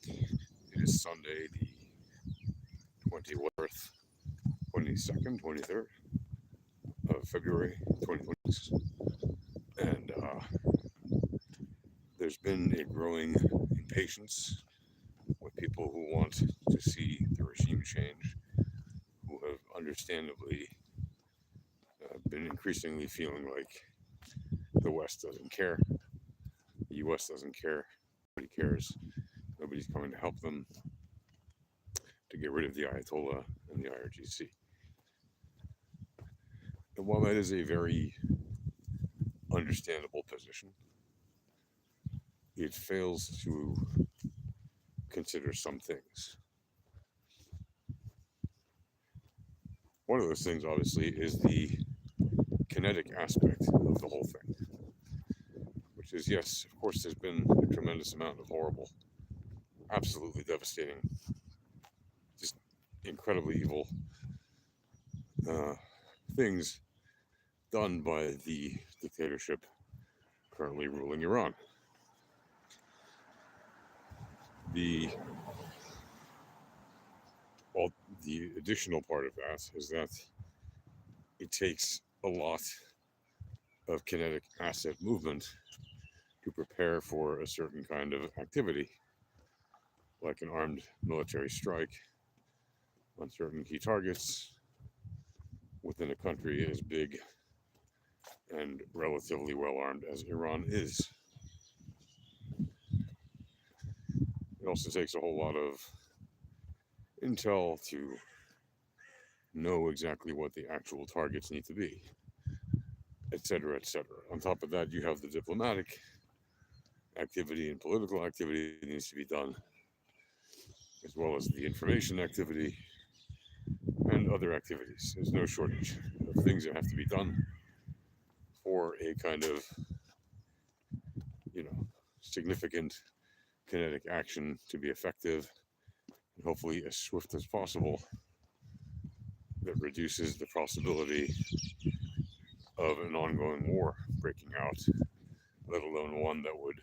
It is Sunday, the 24th, 22nd, 23rd of February 2026. And there's been a growing impatience with people who want to see the regime change, who have understandably been increasingly feeling like the West doesn't care, the US doesn't care, nobody cares, nobody's coming to help them to get rid of the Ayatollah and the IRGC. And while that is a very understandable position, it fails to consider some things. One of those things, obviously, is the kinetic aspect of the whole thing, which is, yes, of course, there's been a tremendous amount of horrible, absolutely devastating, just incredibly evil uh, things done by the dictatorship currently ruling Iran. The well, the additional part of that is that it takes a lot of kinetic asset movement to prepare for a certain kind of activity, like an armed military strike on certain key targets within a country as big and relatively well armed as Iran is. It also takes a whole lot of intel to know exactly what the actual targets need to be, etc., etc. On top of that, you have the diplomatic activity and political activity that needs to be done, as well as the information activity and other activities. There's no shortage of things that have to be done for a kind of, significant kinetic action to be effective and hopefully as swift as possible, that reduces the possibility of an ongoing war breaking out, let alone one that would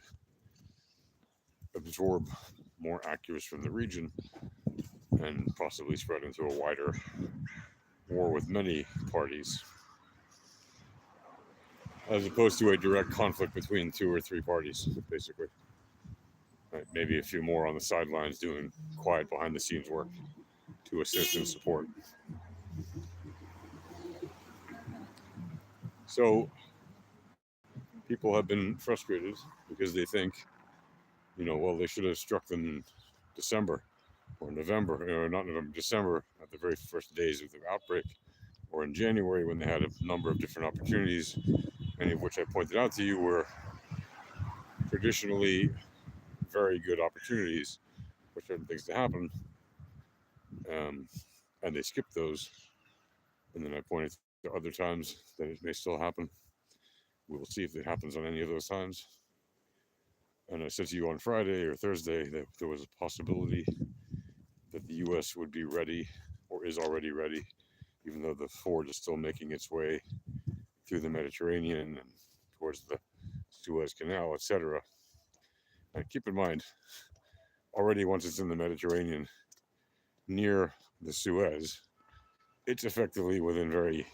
absorb more actors from the region and possibly spread into a wider war with many parties, as opposed to a direct conflict between two or three parties, basically. Right, maybe a few more on the sidelines doing quiet behind the scenes work to assist and support. So people have been frustrated because they think, well, they should have struck them in December or November, or not November, December, at the very first days of the outbreak, or in January when they had a number of different opportunities, many of which I pointed out to you were traditionally very good opportunities for certain things to happen, and they skipped those. And then I pointed to other times that it may still happen. We will see if it happens on any of those times. And I said to you on Friday or Thursday that there was a possibility that the U.S. would be ready, or is already ready, even though the Ford is still making its way through the Mediterranean and towards the Suez Canal, etc. And keep in mind, already once it's in the Mediterranean, near the Suez, it's effectively within very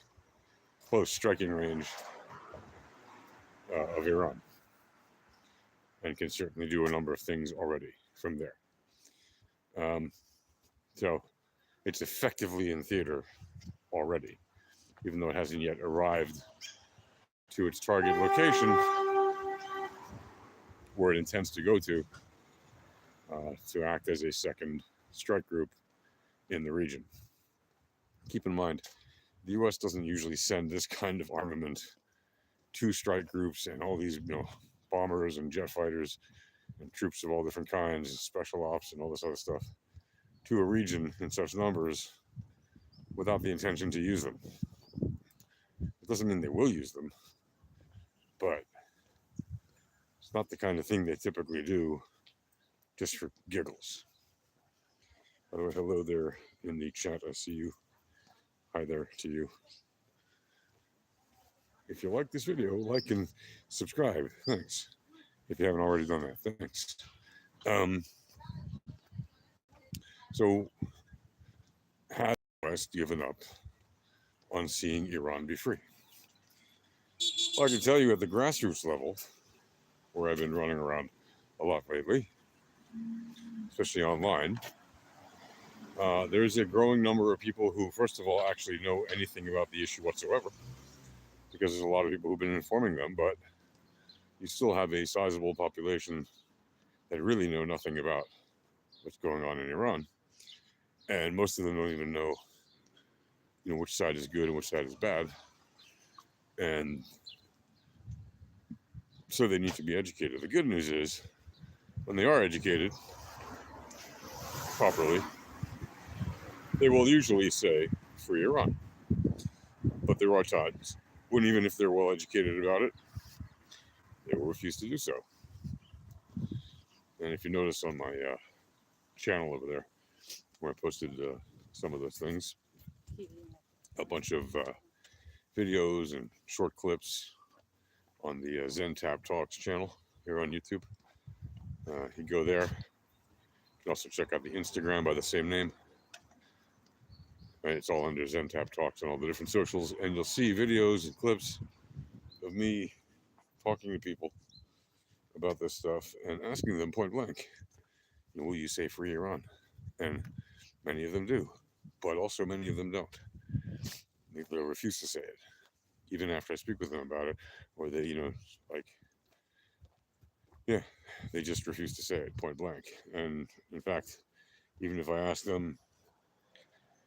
close striking range of Iran, and can certainly do a number of things already from there. So it's effectively in theater already, even though it hasn't yet arrived to its target location where it intends to go to act as a second strike group in the region. Keep in mind, the U.S. doesn't usually send this kind of armament to strike groups and all these, bombers and jet fighters and troops of all different kinds, and special ops and all this other stuff, to a region in such numbers without the intention to use them. It doesn't mean they will use them, but it's not the kind of thing they typically do just for giggles. By the way, hello there in the chat. I see you. Hi there to you. If you like this video, like and subscribe. Thanks. If you haven't already done that, thanks. Um, so has the West given up on seeing Iran be free? Well, I can tell you at the grassroots level, where I've been running around a lot lately, especially online, there's a growing number of people who, first of all, actually know anything about the issue whatsoever, because there's a lot of people who've been informing them, but you still have a sizable population that really know nothing about what's going on in Iran. And most of them don't even know, which side is good and which side is bad. And so they need to be educated. The good news is, when they are educated properly, they will usually say free Iran. But there are times when, even if they're well educated about it, they will refuse to do so. And if you notice on my channel over there, where I posted some of those things, a bunch of videos and short clips on the Zen Tap Talks channel here on YouTube. You go there. You can also check out the Instagram by the same name. Right, it's all under Zen Tap Talks on all the different socials, and you'll see videos and clips of me talking to people about this stuff and asking them point blank, will you say free Iran? And many of them do, but also many of them don't. They refuse to say it, even after I speak with them about it, or they, they just refuse to say it point blank. And in fact, even if I ask them,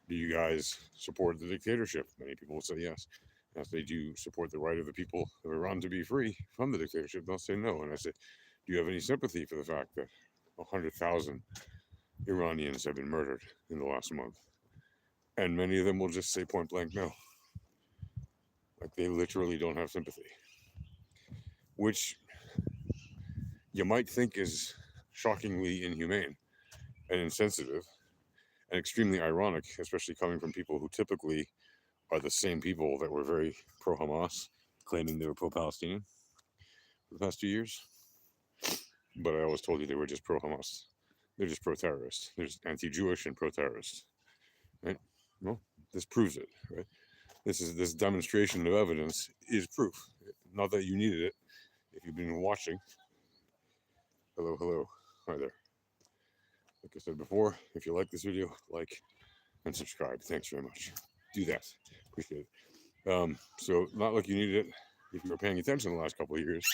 do you guys support the dictatorship? Many people will say yes. If they do support the right of the people of Iran to be free from the dictatorship, they'll say no. And I say, do you have any sympathy for the fact that 100,000 Iranians have been murdered in the last month? And many of them will just say point blank no. Like, they literally don't have sympathy, which you might think is shockingly inhumane and insensitive and extremely ironic, especially coming from people who typically are the same people that were very pro-Hamas, claiming they were pro-Palestinian for the past 2 years. But I always told you they were just pro-Hamas. They're just pro-terrorist. They're just anti-Jewish and pro-terrorist. Right? Well, this proves it. Right? This demonstration of evidence is proof. Not that you needed it. If you've been watching, hello, hi there. Like I said before, if you like this video, like and subscribe. Thanks very much. Do that. Appreciate it. So not like you needed it if you were paying attention the last couple of years,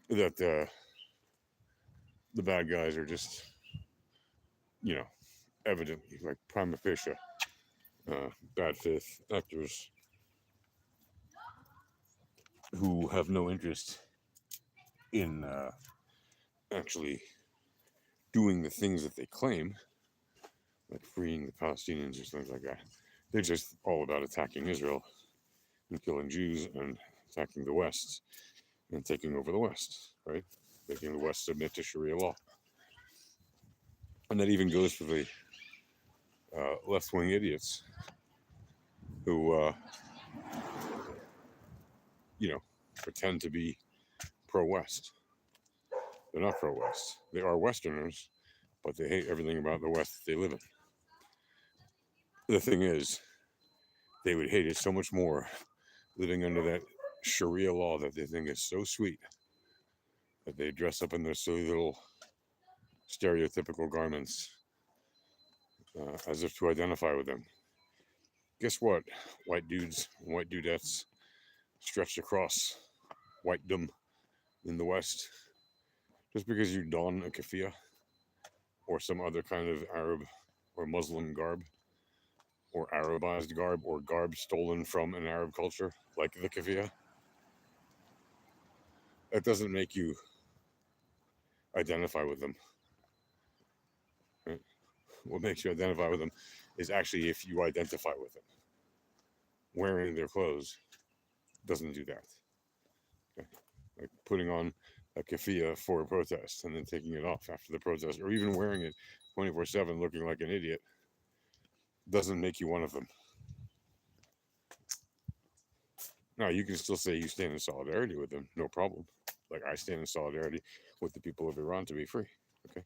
that the bad guys are just, evidently, like, prima facie bad faith actors who have no interest in actually doing the things that they claim, like freeing the Palestinians or things like that. They're just all about attacking Israel and killing Jews and attacking the West and taking over the West, right? Making the West submit to Sharia law. And that even goes for the left-wing idiots who, pretend to be pro-West. They're not pro-West. They are Westerners, but they hate everything about the West that they live in. The thing is, they would hate it so much more living under that Sharia law that they think is so sweet that they dress up in their silly little stereotypical garments as if to identify with them. Guess what? White dudes and white dudettes stretched across whitedom in the West. Just because you don a keffiyeh or some other kind of Arab or Muslim garb, or Arabized garb, or garb stolen from an Arab culture, like the keffiyeh, that doesn't make you identify with them. Right? What makes you identify with them is actually if you identify with them. Wearing their clothes doesn't do that. Okay? Like putting on a keffiyeh for a protest and then taking it off after the protest, or even wearing it 24/7 looking like an idiot, doesn't make you one of them. Now, you can still say you stand in solidarity with them, no problem. Like, I stand in solidarity with the people of Iran to be free. Okay.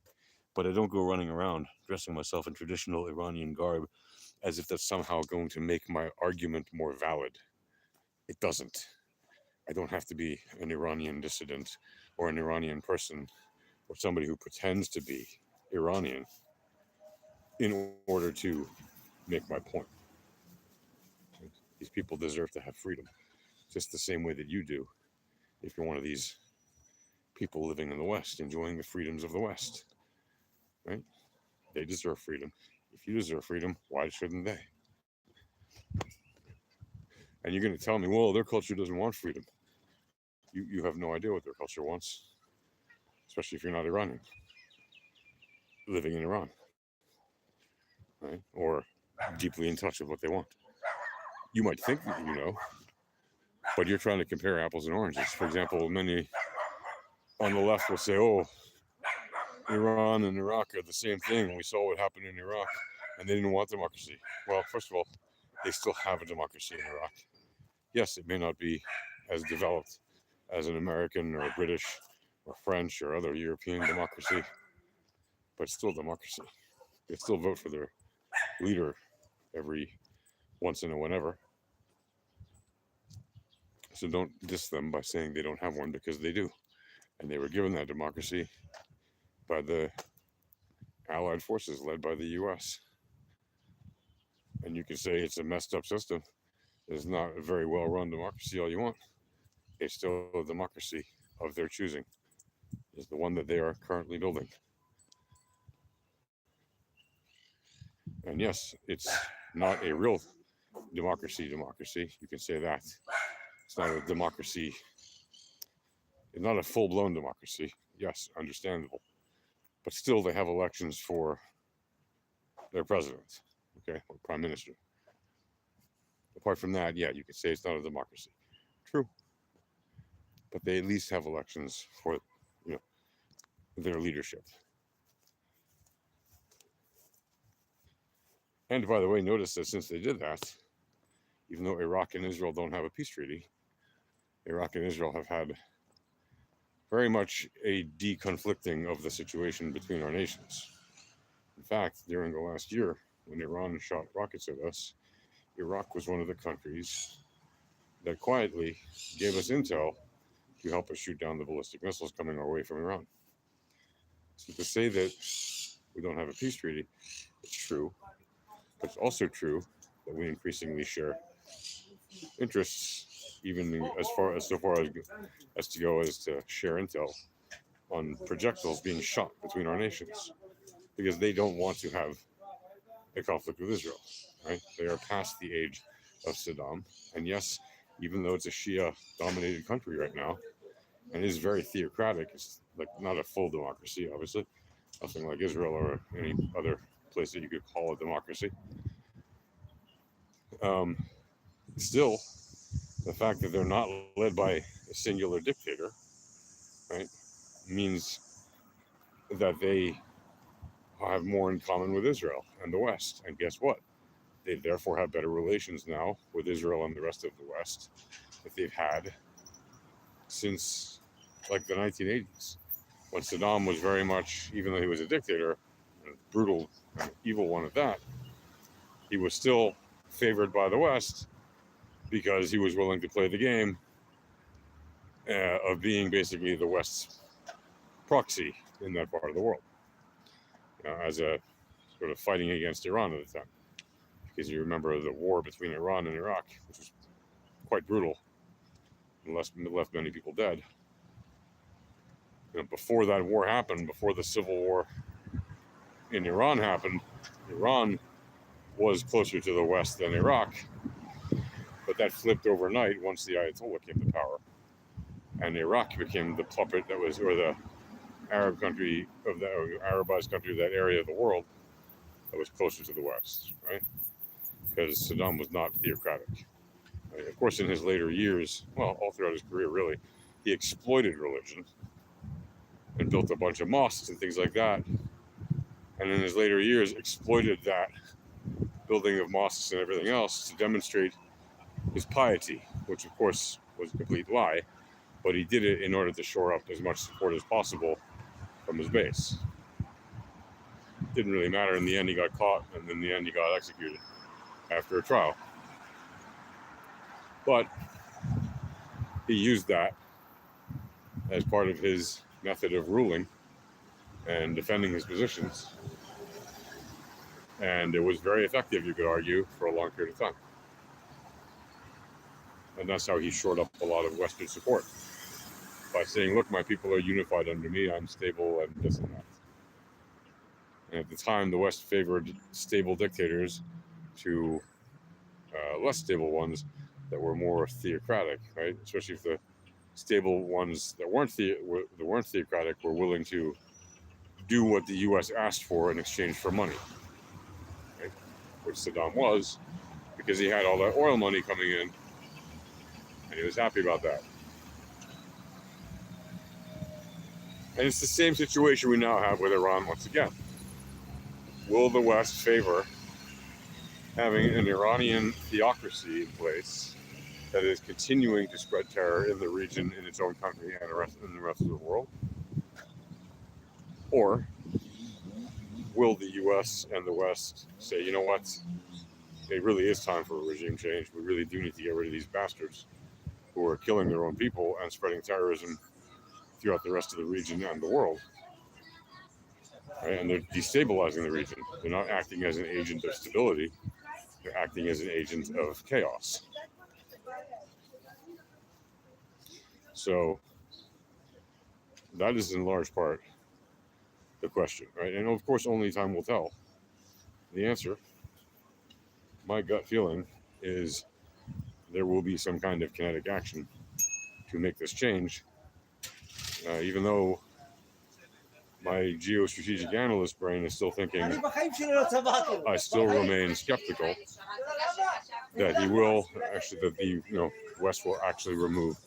But I don't go running around dressing myself in traditional Iranian garb as if that's somehow going to make my argument more valid. It doesn't. I don't have to be an Iranian dissident or an Iranian person or somebody who pretends to be Iranian in order to make my point. These people deserve to have freedom, just the same way that you do if you're one of these people living in the West, enjoying the freedoms of the West, right? They deserve freedom. If you deserve freedom, why shouldn't they? And you're going to tell me, well, their culture doesn't want freedom. You have no idea what their culture wants, especially if you're not Iranian, living in Iran, right? Or deeply in touch with what they want. You might think that you know, but you're trying to compare apples and oranges. For example, many on the left will say, oh, Iran and Iraq are the same thing. We saw what happened in Iraq, and they didn't want democracy. Well, first of all, they still have a democracy in Iraq. Yes, it may not be as developed as an American or British or French or other European democracy, but it's still democracy. They still vote for their leader every once in a whenever. So don't diss them by saying they don't have one, because they do. And they were given that democracy by the Allied forces led by the US. And you can say it's a messed up system. It's not a very well run democracy all you want. It's still a democracy of their choosing, is the one that they are currently building. And yes, it's not a real democracy. You can say that. It's not a democracy. It's not a full-blown democracy. Yes, understandable. But still, they have elections for their president, okay, or prime minister. Apart from that, yeah, you could say it's not a democracy. True. But they at least have elections for, their leadership. And by the way, notice that since they did that, even though Iraq and Israel don't have a peace treaty, Iraq and Israel have had very much a deconflicting of the situation between our nations. In fact, during the last year, when Iran shot rockets at us, Iraq was one of the countries that quietly gave us intel to help us shoot down the ballistic missiles coming our way from Iran. So to say that we don't have a peace treaty, it's true. But it's also true that we increasingly share interests, even as far as to go as to share intel on projectiles being shot between our nations, because they don't want to have a conflict with Israel, right? They are past the age of Saddam. And yes, even though it's a Shia-dominated country right now, and is very theocratic, it's like not a full democracy, obviously, nothing like Israel or any other place that you could call a democracy. Still, the fact that they're not led by a singular dictator, right, means that they have more in common with Israel and the West. And guess what? They therefore have better relations now with Israel and the rest of the West that they've had since like the 1980s, when Saddam was very much, even though he was a dictator, a brutal and evil one at that, he was still favored by the West because he was willing to play the game of being basically the West's proxy in that part of the world, as a sort of fighting against Iran at the time. Because you remember the war between Iran and Iraq, which was quite brutal and left many people dead. Before that war happened, before the civil war in Iran happened, Iran was closer to the West than Iraq. But that flipped overnight once the Ayatollah came to power. And Iraq became the puppet that was, or the Arab country of the Arabized country of that area of the world that was closer to the West, right? Because Saddam was not theocratic. Right? Of course, in his later years, well, all throughout his career, really, he exploited religion and built a bunch of mosques and things like that. And in his later years, exploited that building of mosques and everything else to demonstrate his piety, which of course was a complete lie, but he did it in order to shore up as much support as possible from his base. Didn't really matter. In the end, he got caught, and in the end, he got executed after a trial. But he used that as part of his method of ruling and defending his positions. And it was very effective, you could argue, for a long period of time. And that's how he shored up a lot of Western support, by saying, look, my people are unified under me, I'm stable, and this and that. And at the time, the West favored stable dictators to less stable ones that were more theocratic, right? Especially if the stable ones that weren't theocratic were willing to do what the U.S. asked for in exchange for money, right? Which Saddam was, because he had all that oil money coming in, and he was happy about that. And it's the same situation we now have with Iran once again. Will the West favor having an Iranian theocracy in place that is continuing to spread terror in the region, in its own country, and in the rest of the world? Or will the U.S. and the West say, you know what, it really is time for a regime change. We really do need to get rid of these bastards who are killing their own people and spreading terrorism throughout the rest of the region and the world. Right? And they're destabilizing the region. They're not acting as an agent of stability. They're acting as an agent of chaos. So that is in large part the question, right? And of course, only time will tell. The answer, my gut feeling, is there will be some kind of kinetic action to make this change, even though my geostrategic analyst brain is still thinking, I still remain skeptical that he will actually, that the West will actually remove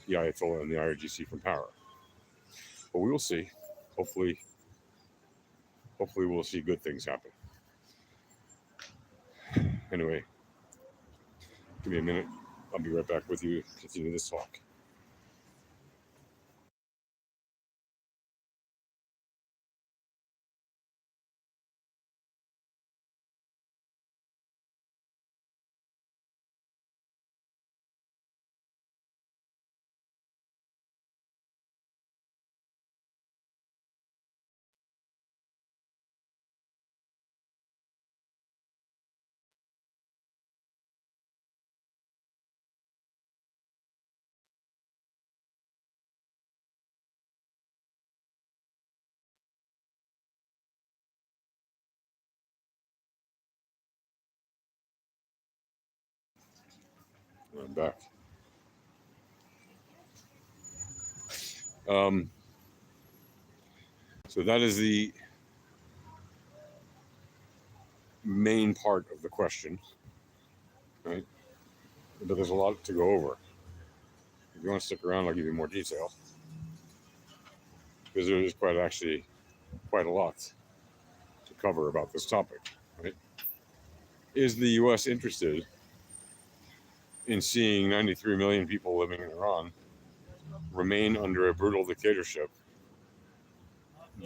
the Ayatollah and the IRGC from power. But we will see. Hopefully we'll see good things happen. Anyway, give me a minute. I'll be right back with you to continue this talk. I'm back. So that is the main part of the question, right? But there's a lot to go over. If you want to stick around, I'll give you more detail, because there is quite a lot to cover about this topic, right? Is the U.S. interested in seeing 93 million people living in Iran remain under a brutal dictatorship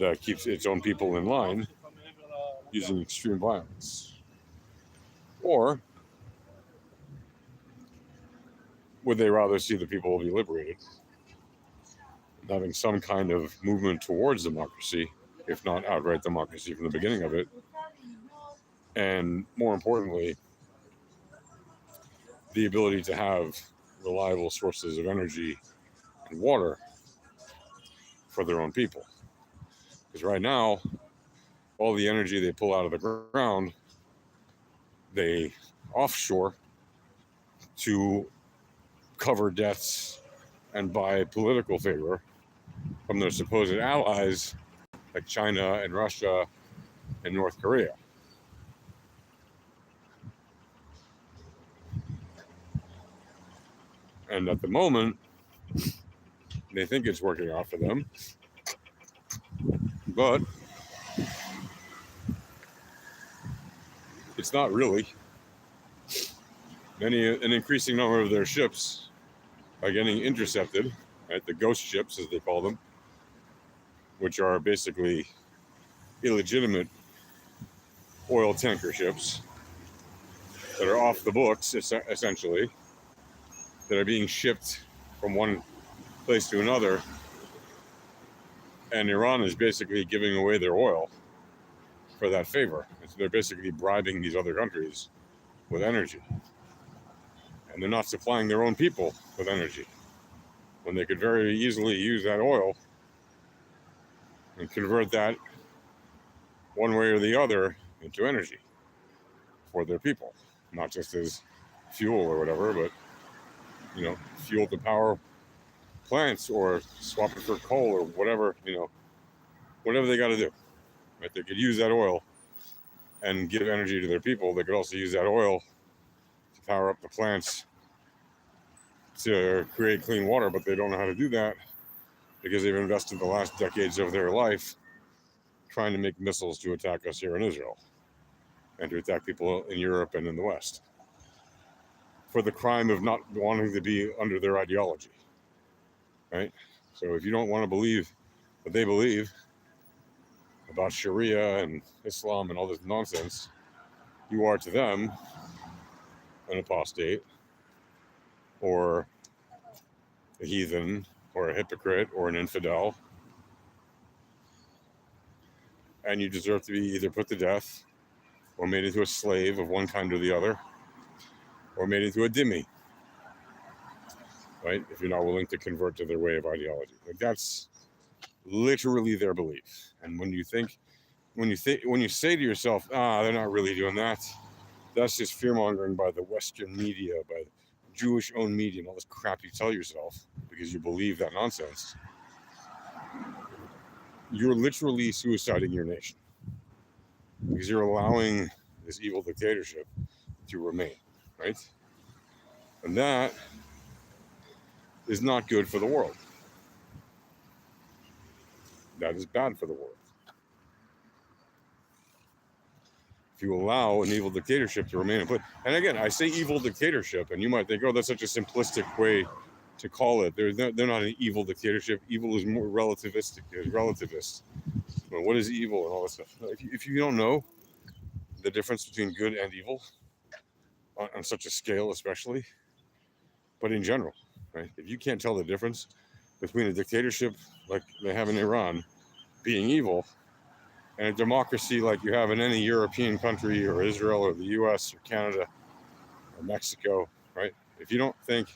that keeps its own people in line using extreme violence? Or would they rather see the people be liberated, having some kind of movement towards democracy, if not outright democracy from the beginning of it? And more importantly, the ability to have reliable sources of energy and water for their own people. Because right now, all the energy they pull out of the ground, they offshore to cover debts and buy political favor from their supposed allies like China and Russia and North Korea. And at the moment, they think it's working out for them, but it's not really. An increasing number of their ships are getting intercepted right? The ghost ships, as they call them, which are basically illegitimate oil tanker ships that are off the books, essentially, that are being shipped from one place to another. And Iran is basically giving away their oil for that favor. And so they're basically bribing these other countries with energy. And they're not supplying their own people with energy when they could very easily use that oil and convert that one way or the other into energy for their people, not just as fuel or whatever, but fuel to power plants or swap it for coal or whatever, whatever they got to do. Right? They could use that oil and give energy to their people. They could also use that oil to power up the plants to create clean water, but they don't know how to do that because they've invested the last decades of their life trying to make missiles to attack us here in Israel and to attack people in Europe and in the West for the crime of not wanting to be under their ideology, right? So if you don't want to believe what they believe about Sharia and Islam and all this nonsense, you are to them an apostate or a heathen or a hypocrite or an infidel, and you deserve to be either put to death or made into a slave of one kind or the other, or made into a dhimmi, right? If you're not willing to convert to their way of ideology. Like, that's literally their belief. And when you say to yourself, they're not really doing that, that's just fear-mongering by the Western media, by Jewish-owned media, and all this crap you tell yourself because you believe that nonsense. You're literally suiciding your nation because you're allowing this evil dictatorship to remain, right? And that is not good for the world. That is bad for the world. If you allow an evil dictatorship to remain in place, and again, I say evil dictatorship, and you might think, oh, that's such a simplistic way to call it. They're not an evil dictatorship. Evil is more relativistic. It's relativist. Well, what is evil and all this stuff? If you don't know the difference between good and evil on such a scale, especially, but in general, right? If you can't tell the difference between a dictatorship like they have in Iran being evil and a democracy like you have in any European country or Israel or the US or Canada or Mexico, right? If you don't think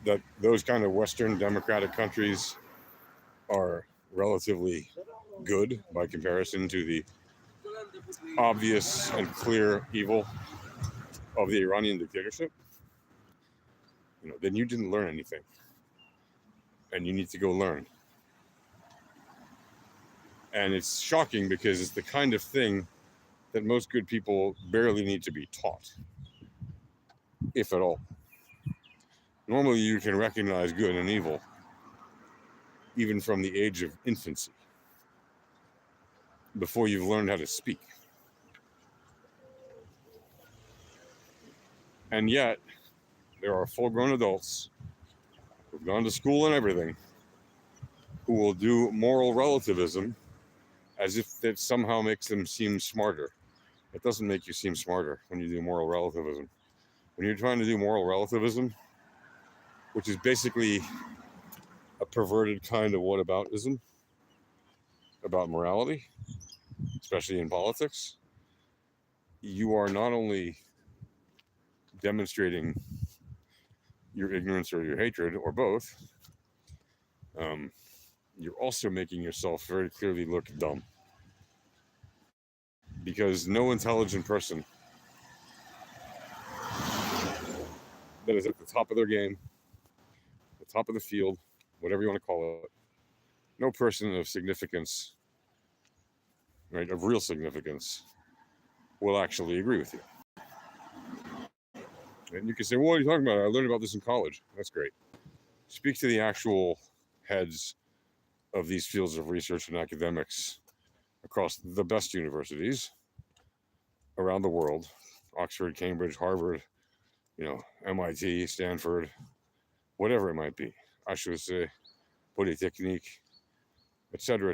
that those kind of Western democratic countries are relatively good by comparison to the obvious and clear evil of the Iranian dictatorship, then you didn't learn anything. And you need to go learn. And it's shocking because it's the kind of thing that most good people barely need to be taught, if at all. Normally, you can recognize good and evil even from the age of infancy, before you've learned how to speak. And yet, there are full-grown adults who've gone to school and everything who will do moral relativism as if that somehow makes them seem smarter. It doesn't make you seem smarter when you do moral relativism. When you're trying to do moral relativism, which is basically a perverted kind of whataboutism about morality, especially in politics, you are not only demonstrating your ignorance or your hatred, or both, you're also making yourself very clearly look dumb. Because no intelligent person that is at the top of their game, the top of the field, whatever you want to call it, no person of significance, right, of real significance, will actually agree with you. And you can say, well, what are you talking about? I learned about this in college. That's great. Speak to the actual heads of these fields of research and academics across the best universities around the world, Oxford, Cambridge, Harvard, MIT, Stanford, whatever it might be. I should say, Polytechnique, etc.,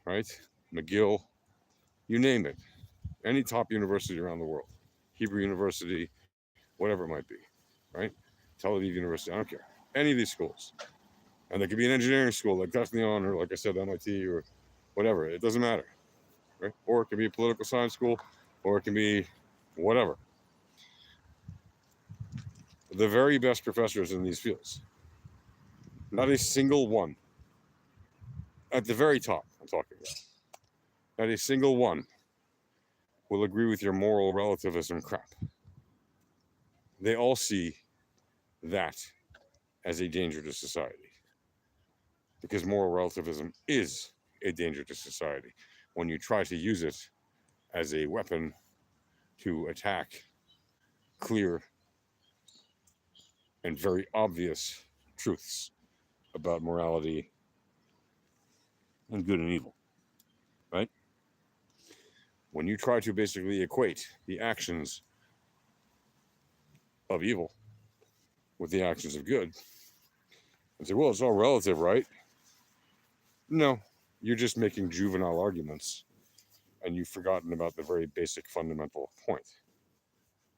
right? McGill, you name it. Any top university around the world, Hebrew University, whatever it might be, right? Tel Aviv University, I don't care. Any of these schools. And there could be an engineering school like Technion or, like I said, MIT or whatever. It doesn't matter, right? Or it can be a political science school, or it can be whatever. The very best professors in these fields, not a single one, at the very top, I'm talking about, not a single one will agree with your moral relativism crap. They all see that as a danger to society, because moral relativism is a danger to society when you try to use it as a weapon to attack clear and very obvious truths about morality and good and evil, right? When you try to basically equate the actions of evil with the actions of good and say, well, it's all relative, right? No, you're just making juvenile arguments and you've forgotten about the very basic fundamental point.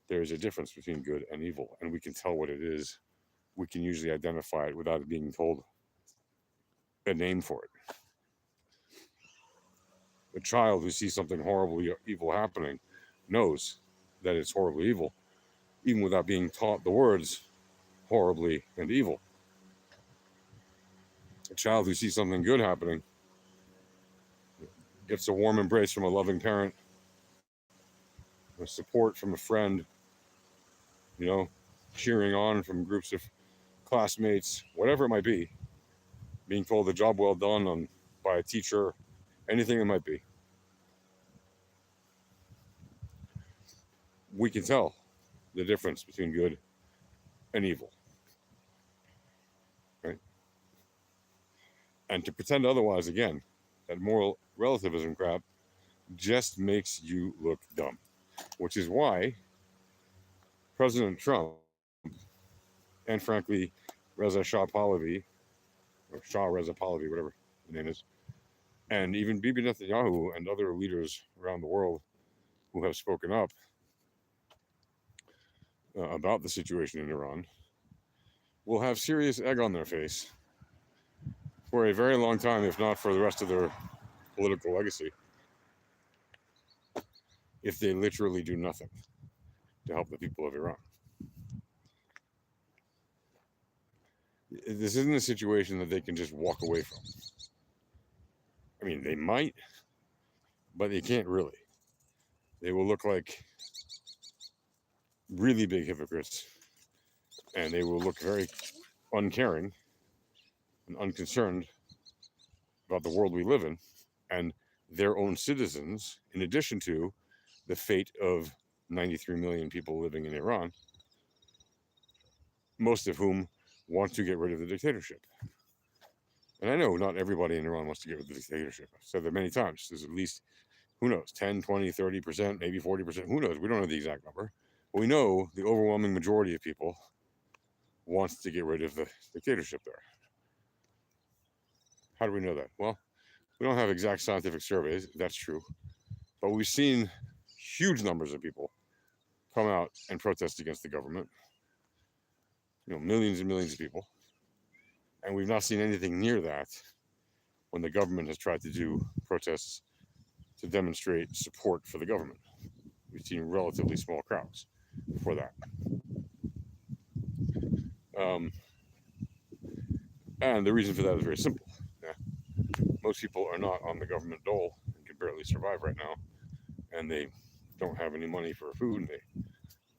There is a difference between good and evil, and we can tell what it is. We can usually identify it without being told a name for it. A child who sees something horribly evil happening knows that it's horribly evil, even without being taught the words horribly and evil. A child who sees something good happening gets a warm embrace from a loving parent, a support from a friend, cheering on from groups of classmates, whatever it might be, being told a job well done by a teacher, anything it might be. We can tell the difference between good and evil, right? And to pretend otherwise, again, that moral relativism crap just makes you look dumb, which is why President Trump and, frankly, Reza Shah Pahlavi, or Shah Reza Pahlavi, whatever the name is, and even Bibi Netanyahu and other leaders around the world who have spoken up about the situation in Iran will have serious egg on their face for a very long time, if not for the rest of their political legacy, if they literally do nothing to help the people of Iran. This isn't a situation that they can just walk away from. I mean, they might, but they can't really. They will look like really big hypocrites, and they will look very uncaring and unconcerned about the world we live in and their own citizens, in addition to the fate of 93 million people living in Iran, most of whom want to get rid of the dictatorship. And I know not everybody in Iran wants to get rid of the dictatorship. I've said that many times. There's at least, who knows, 10, 20, 30%, maybe 40%, who knows? We don't know the exact number. But we know the overwhelming majority of people wants to get rid of the dictatorship there. How do we know that? Well, we don't have exact scientific surveys, that's true. But we've seen huge numbers of people come out and protest against the government. Millions and millions of people. And we've not seen anything near that when the government has tried to do protests to demonstrate support for the government. We've seen relatively small crowds for that. And the reason for that is very simple. Most people are not on the government dole and can barely survive right now. And they don't have any money for food, and they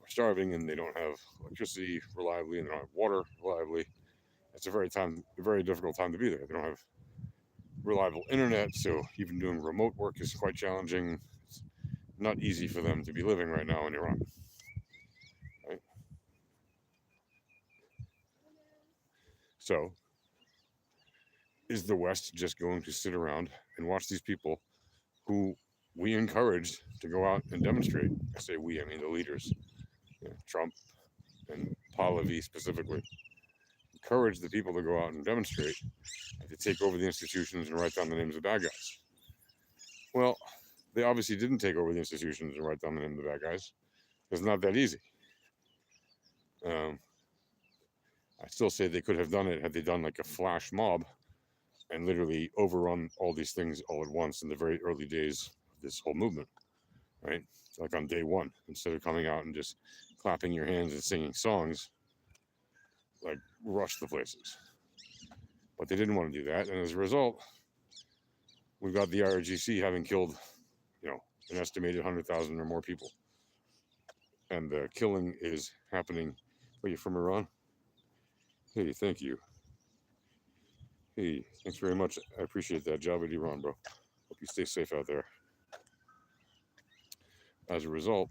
are starving, and they don't have electricity reliably, and they don't have water reliably. It's a very difficult time to be there. They don't have reliable internet, so even doing remote work is quite challenging. It's not easy for them to be living right now in Iran. Right? So, is the West just going to sit around and watch these people who we encouraged to go out and demonstrate? I say we, I mean the leaders, Trump and Pahlavi specifically, encourage the people to go out and demonstrate and to take over the institutions and write down the names of the bad guys. Well, they obviously didn't take over the institutions and write down the names of the bad guys. It's not that easy. I still say they could have done it had they done like a flash mob and literally overrun all these things all at once in the very early days of this whole movement, right? Like on day one, instead of coming out and just clapping your hands and singing songs, like rush the places. But they didn't want to do that, and as a result, we've got the IRGC having killed, an estimated 100,000 or more people. And the killing is happening. Are you from Iran? Hey, thank you. Hey, thanks very much. I appreciate that. Job at Iran, bro. Hope you stay safe out there. As a result,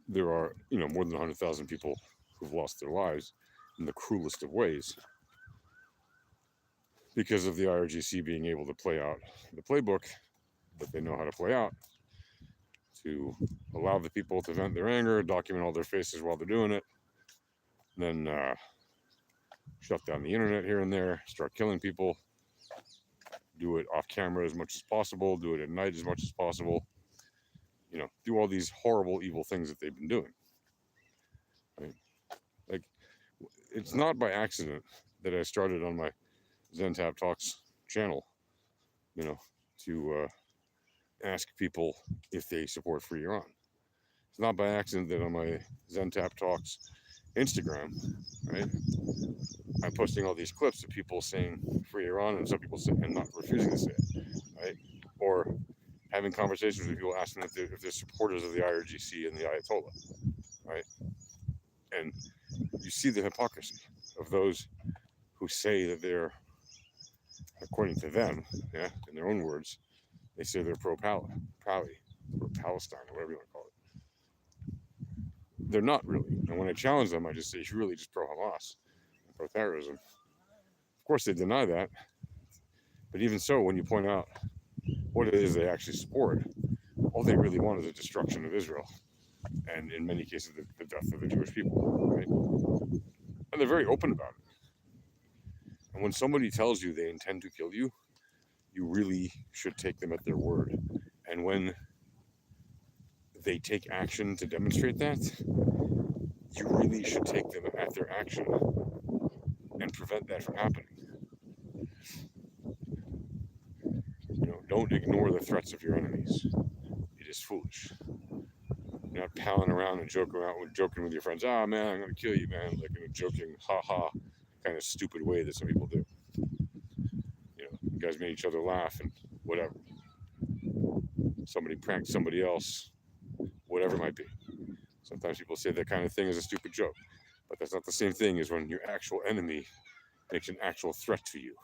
there are, more than 100,000 people who've lost their lives in the cruelest of ways because of the IRGC being able to play out the playbook that they know how to play out, to allow the people to vent their anger, document all their faces while they're doing it, then shut down the internet here and there, start killing people, do it off camera as much as possible, do it at night as much as possible, do all these horrible, evil things that they've been doing. Right? Like, it's not by accident that I started on my ZenTap Talks channel, to ask people if they support Free Iran. It's not by accident that on my ZenTap Talks Instagram, right, I'm posting all these clips of people saying Free Iran and some people say, and not refusing to say it, right? Or having conversations with people asking if they're supporters of the IRGC and the Ayatollah, right? And you see the hypocrisy of those who say that they're, according to them, in their own words, they say they're pro-Palestine, or whatever you want to call it. They're not really. And when I challenge them, I just say, you're really just pro-Hamas, pro-terrorism. Of course, they deny that. But even so, when you point out what it is they actually support, all they really want is the destruction of Israel. And in many cases, the death of the Jewish people, right? And they're very open about it. And when somebody tells you they intend to kill you, you really should take them at their word. And when they take action to demonstrate that, you really should take them at their action and prevent that from happening. Don't ignore the threats of your enemies. It is foolish. You're not palling around and joking with your friends. Ah, man, I'm going to kill you, man. Like in a joking, ha-ha, kind of stupid way that some people do. You guys made each other laugh and whatever. Somebody pranked somebody else, whatever it might be. Sometimes people say that kind of thing is a stupid joke, but that's not the same thing as when your actual enemy makes an actual threat to you.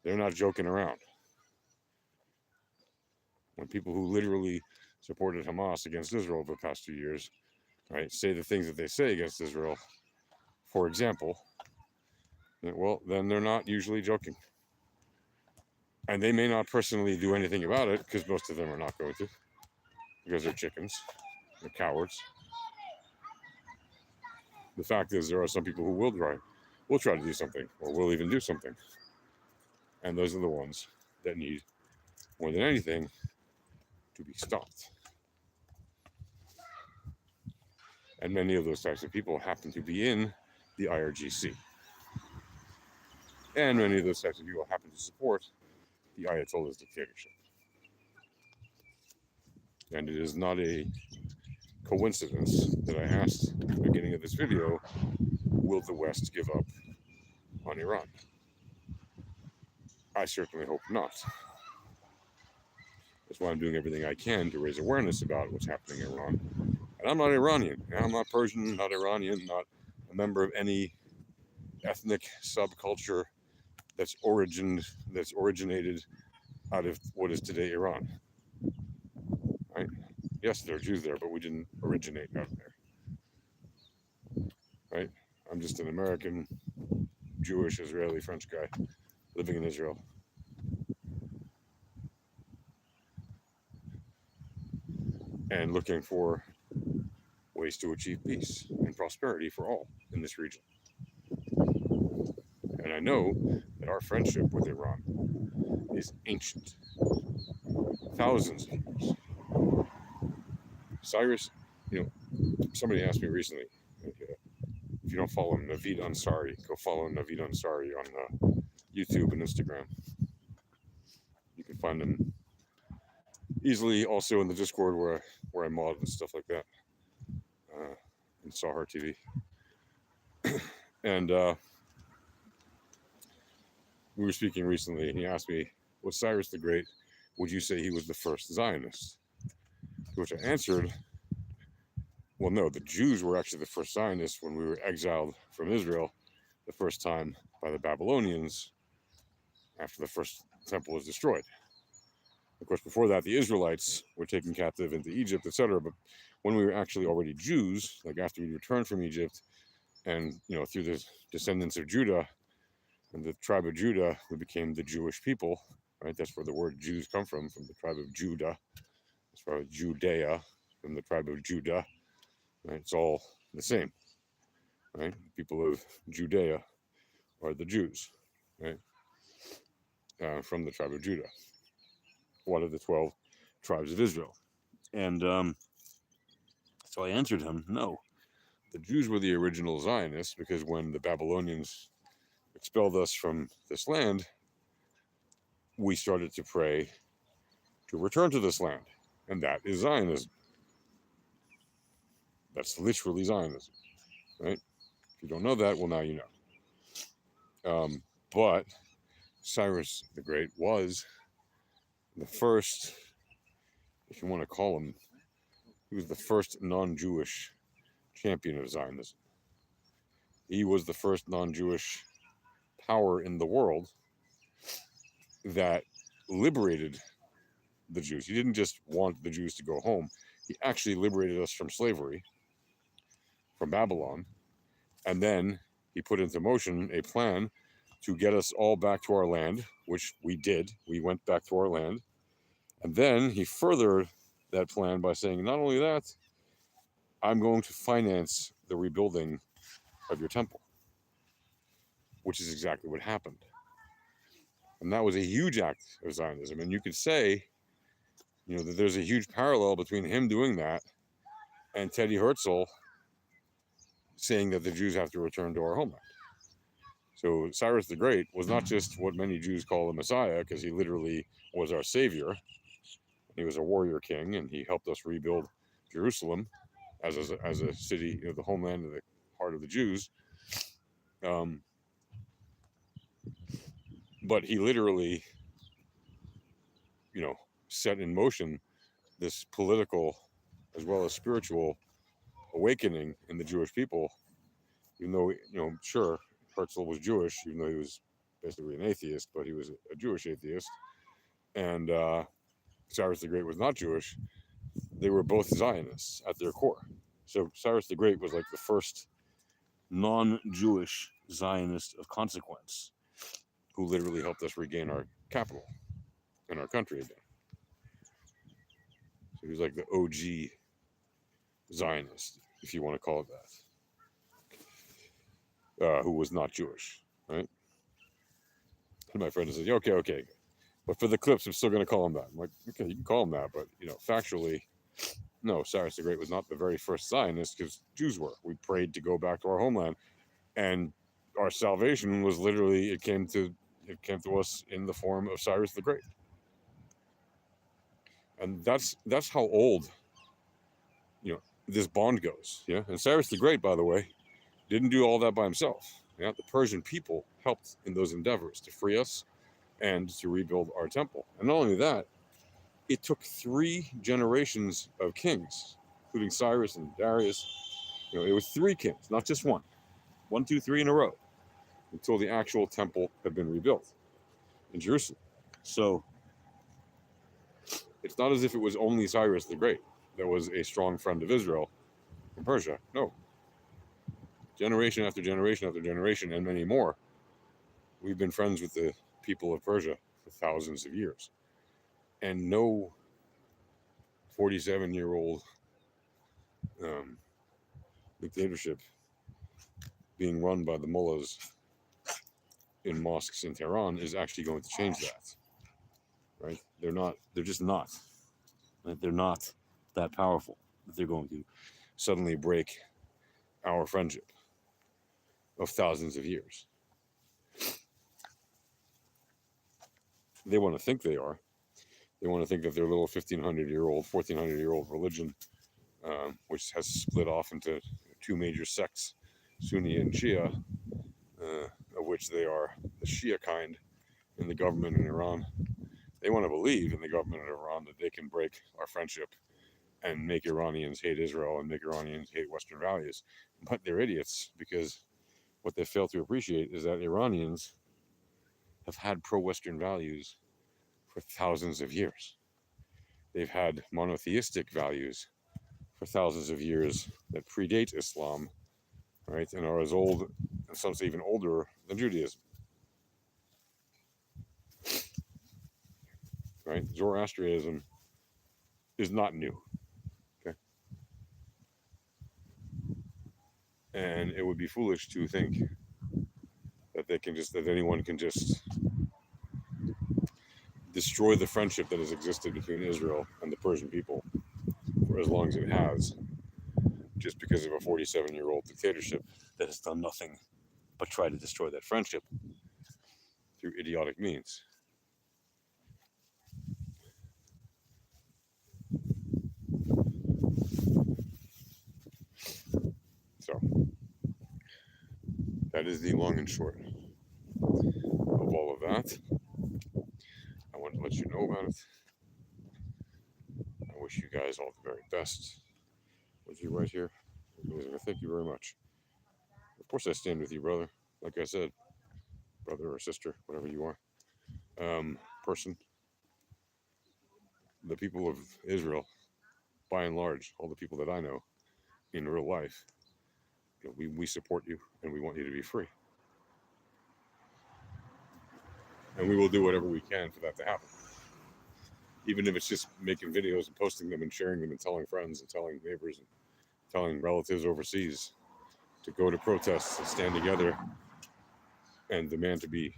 They're not joking around. When people who literally supported Hamas against Israel over the past 2 years, right, say the things that they say against Israel, for example, well, then they're not usually joking. And they may not personally do anything about it, because most of them are not going to, because they're chickens, they're cowards. The fact is, there are some people who will try to do something, or will even do something. And those are the ones that need, more than anything, to be stopped. And many of those types of people happen to be in the IRGC. And many of those types of people happen to support the Ayatollah's dictatorship. And it is not a coincidence that I asked at the beginning of this video, will the West give up on Iran? I certainly hope not. That's why I'm doing everything I can to raise awareness about what's happening in Iran. And I'm not Iranian. I'm not Persian, not Iranian, not a member of any ethnic subculture that's originated out of what is today Iran. Right? Yes, there are Jews there, but we didn't originate out of there. Right? I'm just an American, Jewish, Israeli, French guy living in Israel. And looking for ways to achieve peace and prosperity for all in this region. And I know that our friendship with Iran is ancient, thousands of years. Cyrus, somebody asked me recently, if you don't follow Naveed Ansari, go follow Naveed Ansari on YouTube and Instagram. You can find him easily also in the Discord where I mod and stuff like that, in Sahar TV. And we were speaking recently, and he asked me, was Cyrus the Great, would you say he was the first Zionist? To which I answered, well, no, the Jews were actually the first Zionists when we were exiled from Israel the first time by the Babylonians after the first temple was destroyed. Of course, before that, the Israelites were taken captive into Egypt, etc. But when we were actually already Jews, like after we returned from Egypt, and through the descendants of Judah and the tribe of Judah, we became the Jewish people. Right? That's where the word Jews come from the tribe of Judah. As far as Judea, from the tribe of Judah. Right? It's all the same. Right? People of Judea are the Jews. Right? From the tribe of Judah, one of the 12 tribes of Israel. And so I answered him, no, the Jews were the original Zionists, because when the Babylonians expelled us from this land, we started to pray to return to this land. And that is Zionism. That's literally Zionism, right? If you don't know that, well, now you know. But Cyrus the Great was the first, if you want to call him, he was the first non-Jewish champion of Zionism. He was the first non-Jewish power in the world that liberated the Jews. He didn't just want the Jews to go home. He actually liberated us from slavery, from Babylon, and then he put into motion a plan to get us all back to our land, which we did. We went back to our land. And then he furthered that plan by saying, not only that, I'm going to finance the rebuilding of your temple, which is exactly what happened. And that was a huge act of Zionism. And you could say, that there's a huge parallel between him doing that and Teddy Herzl saying that the Jews have to return to our homeland. So Cyrus the Great was not just what many Jews call the Messiah, because he literally was our savior. He was a warrior king, and he helped us rebuild Jerusalem as a city, the homeland of the heart of the Jews. But he literally, set in motion this political as well as spiritual awakening in the Jewish people. Even though, sure, Herzl was Jewish, even though he was basically an atheist, but he was a Jewish atheist. And Cyrus the Great was not Jewish. They were both Zionists at their core. So Cyrus the Great was like the first non-Jewish Zionist of consequence who literally helped us regain our capital and our country again. So he was like the OG Zionist, if you want to call it that, who was not Jewish, right? And my friend says, okay. But for the clips, I'm still going to call him that. I'm like, okay, you can call him that, but, factually, no, Cyrus the Great was not the very first Zionist, because Jews were. We prayed to go back to our homeland, and our salvation was literally, it came to us in the form of Cyrus the Great. And that's how old, this bond goes. Yeah. And Cyrus the Great, by the way, didn't do all that by himself. Yeah. The Persian people helped in those endeavors to free us and to rebuild our temple. And not only that, it took 3 generations of kings, including Cyrus and Darius. It was 3 kings, not just one. 1, 2, 3 in a row, until the actual temple had been rebuilt in Jerusalem. So it's not as if it was only Cyrus the Great that was a strong friend of Israel in Persia. No. Generation after generation after generation, and many more, we've been friends with the people of Persia for thousands of years. And no 47-year-old dictatorship being run by the mullahs in mosques in Tehran is actually going to change that, right? They're just not. Right? They're not that powerful that they're going to suddenly break our friendship of thousands of years. They want to think they are. They want to think that their little 1,500-year-old, 1,400-year-old religion, which has split off into two major sects, Sunni and Shia, of which they are the Shia kind in the government in Iran. They want to believe in the government in Iran that they can break our friendship and make Iranians hate Israel and make Iranians hate Western values. But they're idiots, because what they fail to appreciate is that Iranians have had pro-Western values for thousands of years. They've had monotheistic values for thousands of years that predate Islam, right, and are as old, and some say even older, than Judaism. Right? Zoroastrianism is not new. Okay? And it would be foolish to think that anyone can just destroy the friendship that has existed between Israel and the Persian people for as long as it has, just because of a 47-year-old dictatorship that has done nothing but try to destroy that friendship through idiotic means. So that is the long and short of all of that. I want to let you know about it. I wish you guys all the very best with you right here. Thank you very much. Of course, I stand with you, brother. Like I said, brother or sister, whatever you are. Person. The people of Israel, by and large, all the people that I know in real life, we support you and we want you to be free. And we will do whatever we can for that to happen. Even if it's just making videos and posting them and sharing them and telling friends and telling neighbors and telling relatives overseas to go to protests and stand together and demand to be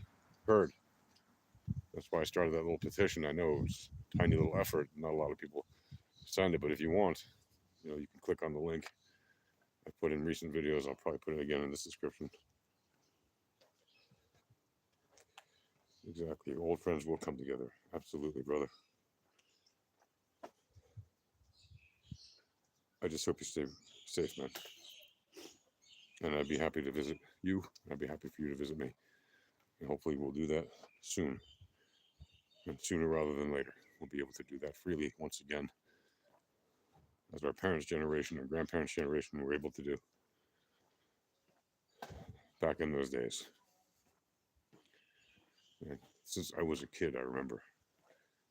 heard. That's why I started that little petition. I know it was a tiny little effort. Not a lot of people signed it, but if you want, you can click on the link. I put in recent videos. I'll probably put it again in this description. Exactly. Old friends will come together. Absolutely, brother. I just hope you stay safe, man. And I'd be happy to visit you. I'd be happy for you to visit me. And hopefully we'll do that soon. And sooner rather than later. We'll be able to do that freely once again, as our parents' generation or grandparents' generation were able to do back in those days. And since I was a kid, I remember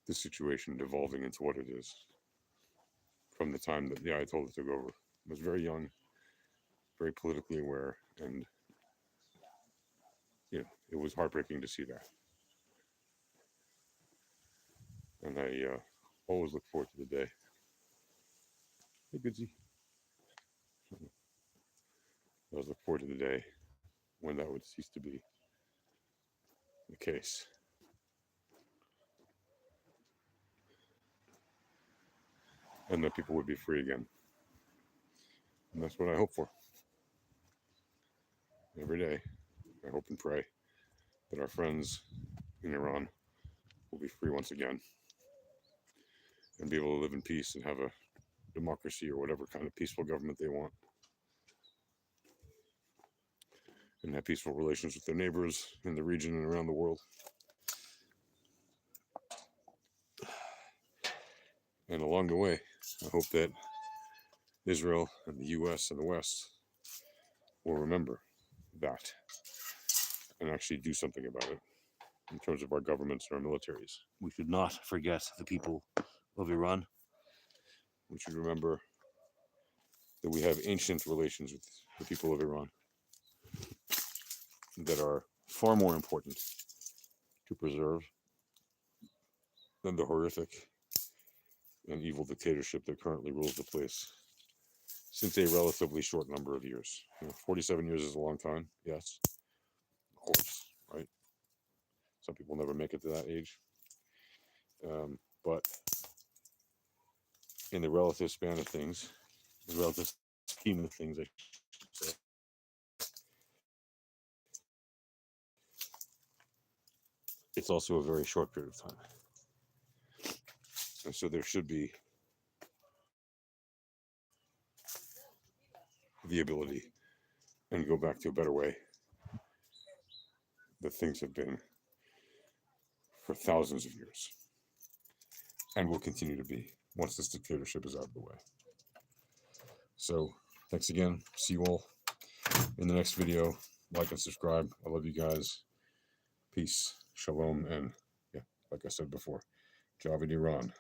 this situation devolving into what it is. From the time that the Ayatollah took over, I was very young, very politically aware, and it was heartbreaking to see that. And I always look forward to the day. Hey, Goodsy. I always look forward to the day when that would cease to be the case. And that people would be free again. And that's what I hope for. Every day, I hope and pray that our friends in Iran will be free once again and be able to live in peace and have a democracy or whatever kind of peaceful government they want. And have peaceful relations with their neighbors in the region and around the world. And along the way, I hope that Israel and the US and the West will remember that and actually do something about it in terms of our governments and our militaries. We should not forget the people of Iran. We should remember that we have ancient relations with the people of Iran that are far more important to preserve than the horrific and evil dictatorship that currently rules the place since a relatively short number of years. 47 years is a long time, yes, of course, right? Some people never make it to that age. But in the relative span of things, the relative scheme of things, I should say, it's also a very short period of time. And so there should be the ability and go back to a better way that things have been for thousands of years and will continue to be once this dictatorship is out of the way. So thanks again. See you all in the next video. Like and subscribe. I love you guys. Peace, shalom, and yeah, like I said before, Javed Iran.